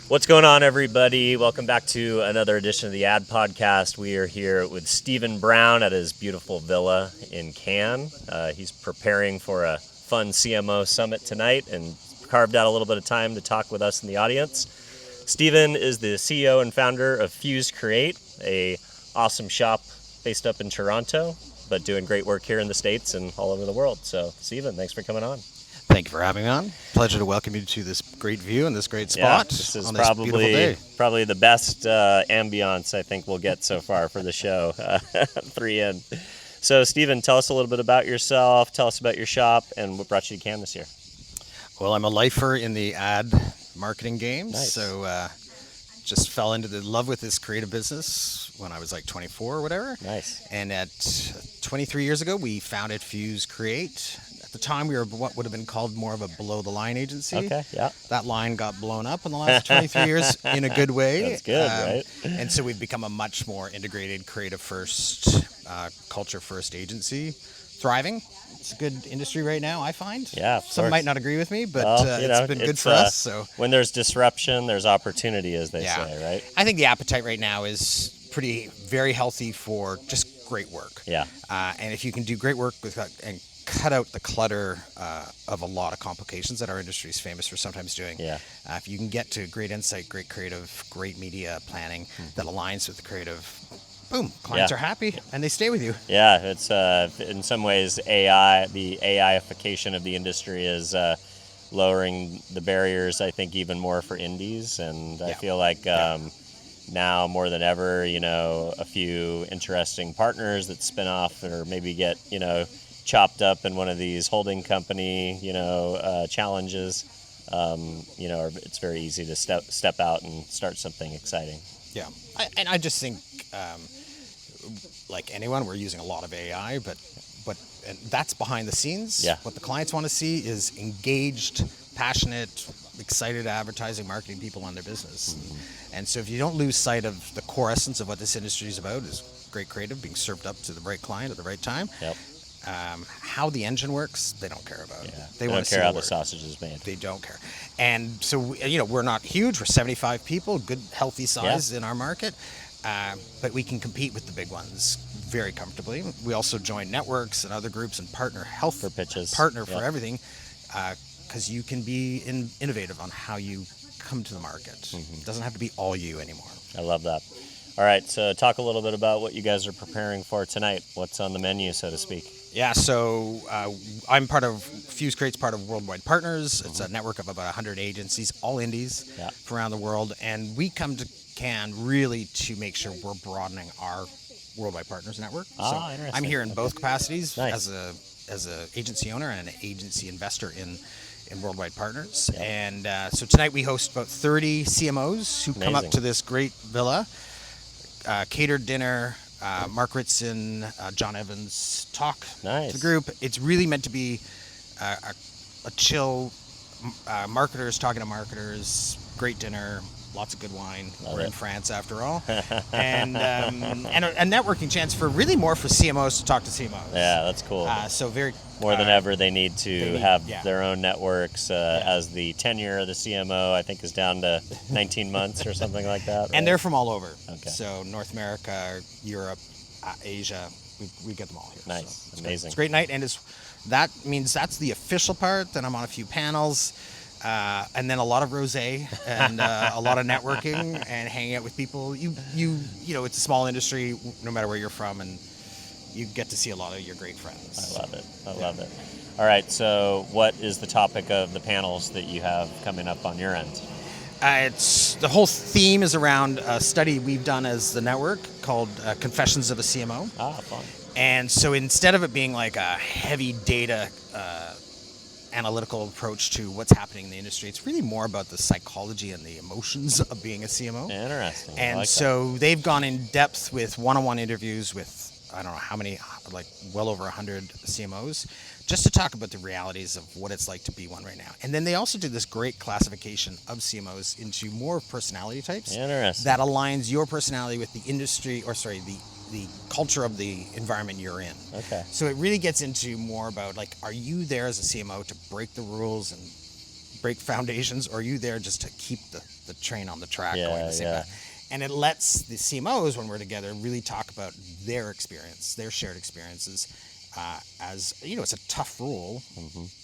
What's going on, everybody? Welcome back to another edition of the Ad Podcast. We are here with Stephen Brown at his beautiful villa in Cannes. He's preparing for a fun CMO summit tonight and carved out a little bit of time to talk with us in the audience. Stephen is the CEO and founder of Fuse Create, a awesome shop based up in Toronto, but doing great work here in the States and all over the world. So, Stephen, thanks for coming on. Thank you for having me on. Pleasure to welcome you to this great view and this great spot. This is on this beautiful day. probably the best ambiance I think we'll get so far for the show. 3 in. So, Stephen, tell us a little bit about yourself. Tell us about your shop and what brought you to Cannes this year. Well, I'm a lifer in the ad marketing game. Nice. So just fell into the love with this creative business when I was like 24 or whatever. Nice. And at 23 years ago, we founded Fuse Create. At the time, we were what would have been called more of a below-the-line agency. Okay, yeah. That line got blown up in the last 23 years in a good way. That's good, right? And so we've become a much more integrated, creative-first, culture-first agency, thriving. It's a good industry right now, I find. Yeah, of Some course. might not agree with me, but it's been good for us. So when there's disruption, there's opportunity, as they Yeah. say, right? I think the appetite right now is very healthy for just great work. Yeah. And if you can do great work and cut out the clutter of a lot of complications that our industry is famous for sometimes doing. Yeah. If you can get to great insight, great creative, great media planning that aligns with the creative, boom, clients Yeah. are happy and they stay with you. Yeah, it's in some ways AI, the AIification of the industry is lowering the barriers, I think, even more for indies. And I Yeah. feel like now more than ever, a few interesting partners that spin off or maybe get, chopped up in one of these holding company, challenges. It's very easy to step out and start something exciting. Yeah. I just think, like anyone, we're using a lot of AI, but and that's behind the scenes. Yeah. What the clients want to see is engaged, passionate, excited advertising, marketing people on their business. And so if you don't lose sight of the core essence of what this industry is about, is great creative being served up to the right client at the right time. Yep. How the engine works, they don't care about. Yeah. They don't want to see care how the the work. sausage is made. They don't care. And so, we're not huge. We're 75 people, good, healthy size in our market. But we can compete with the big ones very comfortably. We also join networks and other groups and partner For pitches. Partner for Yep. everything, because you can be innovative on how you come to the market. It doesn't have to be all you anymore. I love that. All right, so talk a little bit about what you guys are preparing for tonight. What's on the menu, so to speak? Yeah, so I'm part of Fuse Create's part of Worldwide Partners. It's a network of about 100 agencies, all indies from around the world, and we come to Cannes really to make sure we're broadening our Worldwide Partners network. Interesting. I'm here in both capacities Nice. as a agency owner and an agency investor in Worldwide Partners. And so tonight we host about 30 CMOs who come up Amazing. to this great villa. Catered dinner, Mark Ritson, John Evans talk Nice. to the group. It's really meant to be a chill, marketers talking to marketers, great dinner, lots of good wine. Love We're in it. France after all. And a networking chance for CMOs to talk to CMOs. Yeah, that's cool. So very... More than ever, they need to have yeah. their own networks as the tenure of the CMO, I think, is down to 19 months or something like that. Right? And they're from all over. Okay. So North America, Europe, Asia, we get them all here. Nice. So it's Amazing. It's a great night, and that means that's the official part. Then I'm on a few panels, and then a lot of rosé and a lot of networking and hanging out with people. It's a small industry, no matter where you're from, and you get to see a lot of your great friends. I love it. I love it. All right, so what is the topic of the panels that you have coming up on your end? It's the whole theme is around a study we've done as the network called Confessions of a CMO. Fun. And so instead of it being like a heavy data analytical approach to what's happening in the industry, it's really more about the psychology and the emotions of being a CMO. Interesting. I And like so they've gone in depth with one-on-one interviews with, I don't know how many, like well over 100 CMOs, just to talk about the realities of what it's like to be one right now. And then they also do this great classification of CMOs into more personality types. Interesting. That aligns your personality with the industry, the culture of the environment you're in. Okay. So it really gets into more about, like, are you there as a CMO to break the rules and break foundations, or are you there just to keep the the train on the track Yeah, going the same yeah. path. And it lets the CMOs, when we're together, really talk about their experience, their shared experiences. As you know, it's a tough role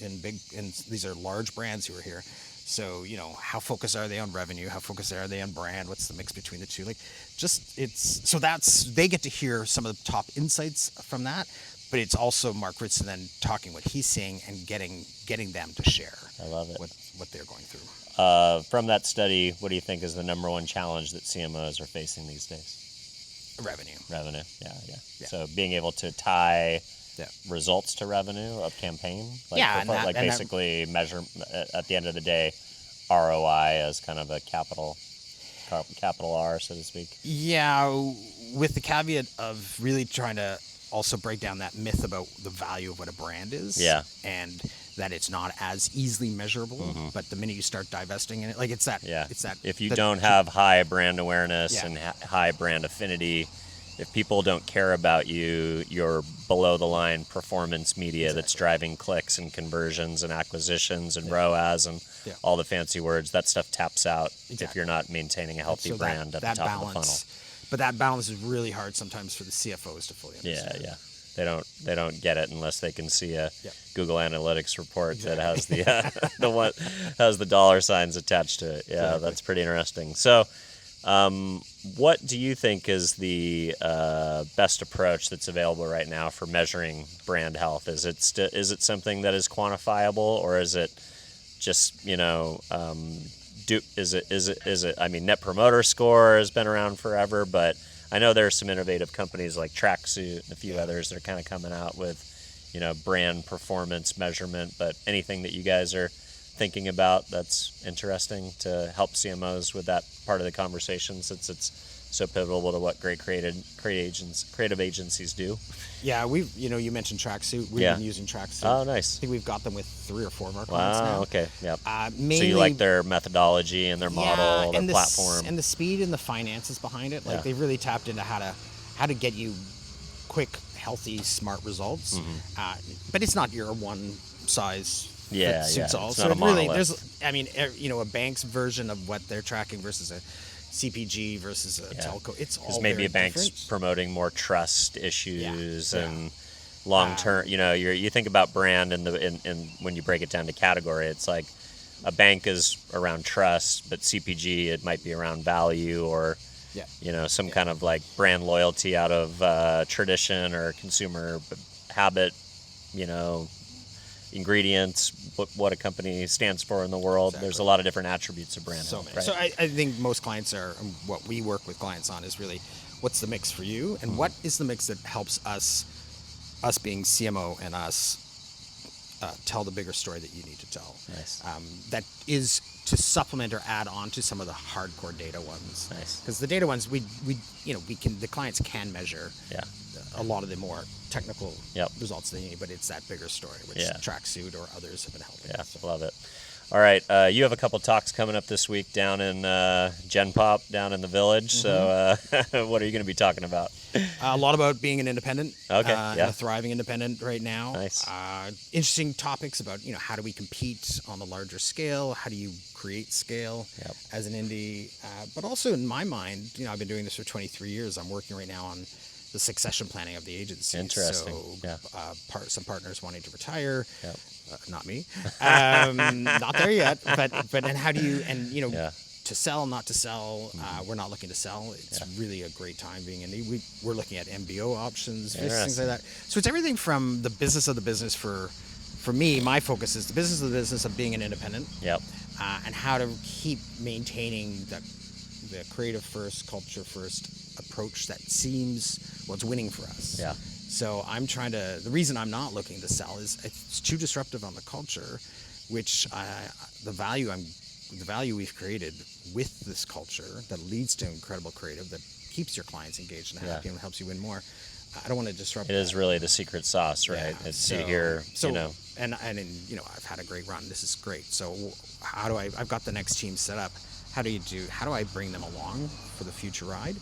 in these are large brands who are here. So, you know, how focused are they on revenue? How focused are they on brand? What's the mix between the two? Like, they get to hear some of the top insights from that, but it's also Mark Ritson then talking what he's seeing and getting them to share. I love it. What they're going through. From that study, what do you think is the number one challenge that CMOs are facing these days? Revenue. Yeah. So being able to tie Yeah. results to revenue of campaign, and measure at the end of the day, ROI as kind of a capital R, so to speak. Yeah, with the caveat of really trying to also break down that myth about the value of what a brand is. Yeah. And that it's not as easily measurable, but the minute you start divesting in it, like it's that. If you don't have high brand awareness Yeah. and high brand affinity, if people don't care about you, you're below the line performance media that's driving clicks and conversions and acquisitions and ROAS and all the fancy words. That stuff taps out if you're not maintaining a healthy brand at the top of the funnel. But that balance is really hard sometimes for the CFOs to fully understand. Yeah. They don't get it unless they can see a Google Analytics report that has the has the dollar signs attached to it. Yeah, exactly. That's pretty interesting. So, what do you think is the best approach that's available right now for measuring brand health? Is it something that is quantifiable, or is it just is it? I mean, Net Promoter Score has been around forever, but I know there are some innovative companies like Tracksuit and a few others that are kind of coming out with, brand performance measurement. But anything that you guys are thinking about that's interesting to help CMOs with that part of the conversation, since it's so pivotal to what great creative agencies do? Yeah, you mentioned Tracksuit. We've been using Tracksuit. Oh, nice. I think we've got them with 3 or 4 of our clients now. Wow, okay, yeah. Mainly, so you like their methodology and their model, their platform. And the speed and the finances behind it. Like they've really tapped into how to get you quick, healthy, smart results. But it's not your one size suits all. It's so not a monolith. A bank's version of what they're tracking versus a CPG versus a telco. It's all because maybe a bank's different. Promoting more trust issues and long term. You think about brand and when you break it down to category, it's like a bank is around trust, but CPG it might be around value or some kind of like brand loyalty out of tradition or consumer habit. Ingredients, what a company stands for in the world. Exactly. There's a lot of different attributes of brand health, right? So I think most clients what we work with clients on is really what's the mix for you, and what is the mix that helps us being CMO and us tell the bigger story that you need to tell. Nice. That is to supplement or add on to some of the hardcore data ones. Nice. Because the data ones the clients can measure a lot of the more technical results they need, but it's that bigger story, which Tracksuit or others have been helping. Yeah, so. Love it. All right, you have a couple talks coming up this week down in Gen Pop, down in the Village. So what are you going to be talking about? A lot about being an independent. Okay, and a thriving independent right now. Nice. Interesting topics about, how do we compete on the larger scale? How do you create scale as an indie? But also in my mind, I've been doing this for 23 years. I'm working right now on the succession planning of the agency. Interesting. So some partners wanting to retire. Yep. Not me. Not there yet. But and how do you to sell, not to sell? We're not looking to sell. It's really a great time being in. We're looking at MBO options, things like that. So it's everything from the business of the business. For me, my focus is the business of the business of being an independent. Yep. And how to keep maintaining the creative first, culture first approach that seems what's winning for us. Yeah. So the reason I'm not looking to sell is it's too disruptive on the culture, which the value we've created with this culture that leads to incredible creative that keeps your clients engaged and happy and helps you win more. I don't want to disrupt. It is really the secret sauce, right? Yeah. It's here, and I've had a great run. This is great. So how do I've got the next team set how do I bring them along for the future ride?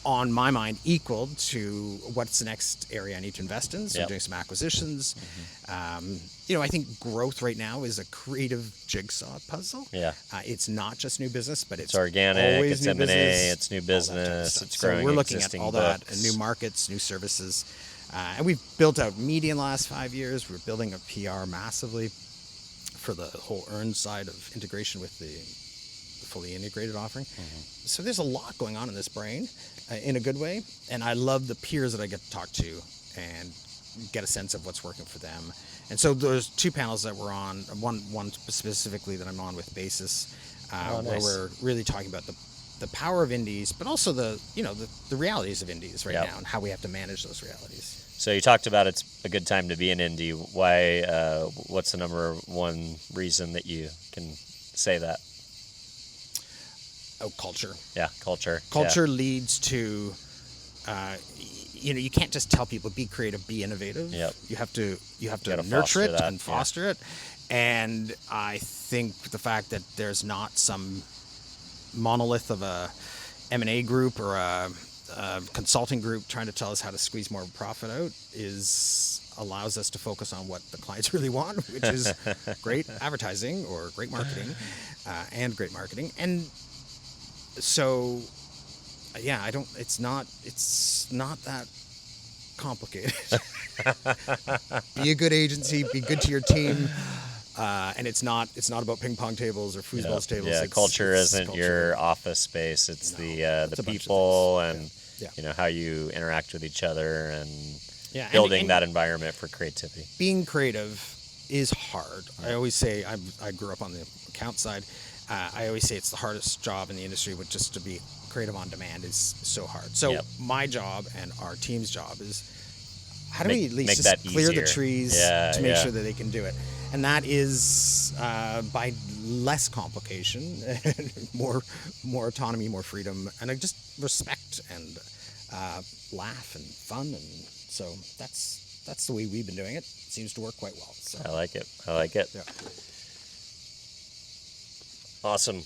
on my mind, equal to what's the next area I need to invest in. So I'm doing some acquisitions. I think growth right now is a creative jigsaw puzzle. It's not just new business, but it's organic, always it's new M&A, business, it's new business, it's growing so we're looking at existing all books. that, and new markets, new services. And we've built out media in the last 5 years. We're building a PR massively for the whole earned side of integration with the fully integrated offering. So there's a lot going on in this brain in a good way. And I love the peers that I get to talk to and get a sense of what's working for them. And so there's 2 panels that we're on, one specifically that I'm on with Basis, where we're really talking about the power of indies, but also the realities of indies right now and how we have to manage those realities. So you talked about it's a good time to be an indie. Why? What's the number one reason that you can say that? Oh, culture. Yeah, culture. Culture leads to, you can't just tell people be creative, be innovative. You have to nurture it and foster it. And I think the fact that there's not some monolith of a M&A group or a consulting group trying to tell us how to squeeze more profit out allows us to focus on what the clients really want, which is great advertising or great marketing, and great marketing. And so, it's not that complicated. Be a good agency, be good to your team. And it's not about ping pong tables or foosball tables. Yeah, culture isn't culture. Your office space. It's the people and how you interact with each other and building that environment for creativity. Being creative is hard. I always say I grew up on the account side. I always say it's the hardest job in the industry, but just to be creative on demand is so hard. So my job and our team's job is how do we at least just clear the trees to make sure that they can do it. And that is by less complication, more autonomy, more freedom, and just respect and laugh and fun. And so that's the way we've been doing it. It seems to work quite well. So. I like it. Yeah. Awesome.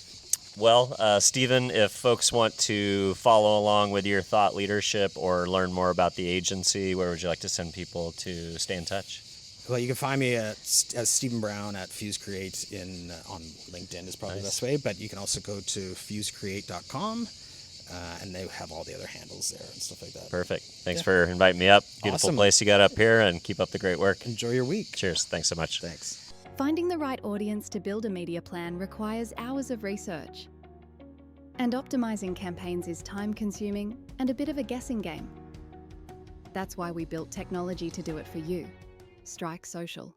Well, Stephen, if folks want to follow along with your thought leadership or learn more about the agency, where would you like to send people to stay in touch? Well, you can find me as Stephen Brown at Fuse Create on LinkedIn is probably the best way, but you can also go to fusecreate.com, and they have all the other handles there and stuff like that. Perfect. Thanks for inviting me up. Beautiful place you got up here, and keep up the great work. Enjoy your week. Cheers. Thanks so much. Thanks. Finding the right audience to build a media plan requires hours of research. And optimizing campaigns is time-consuming and a bit of a guessing game. That's why we built technology to do it for you. Strike Social.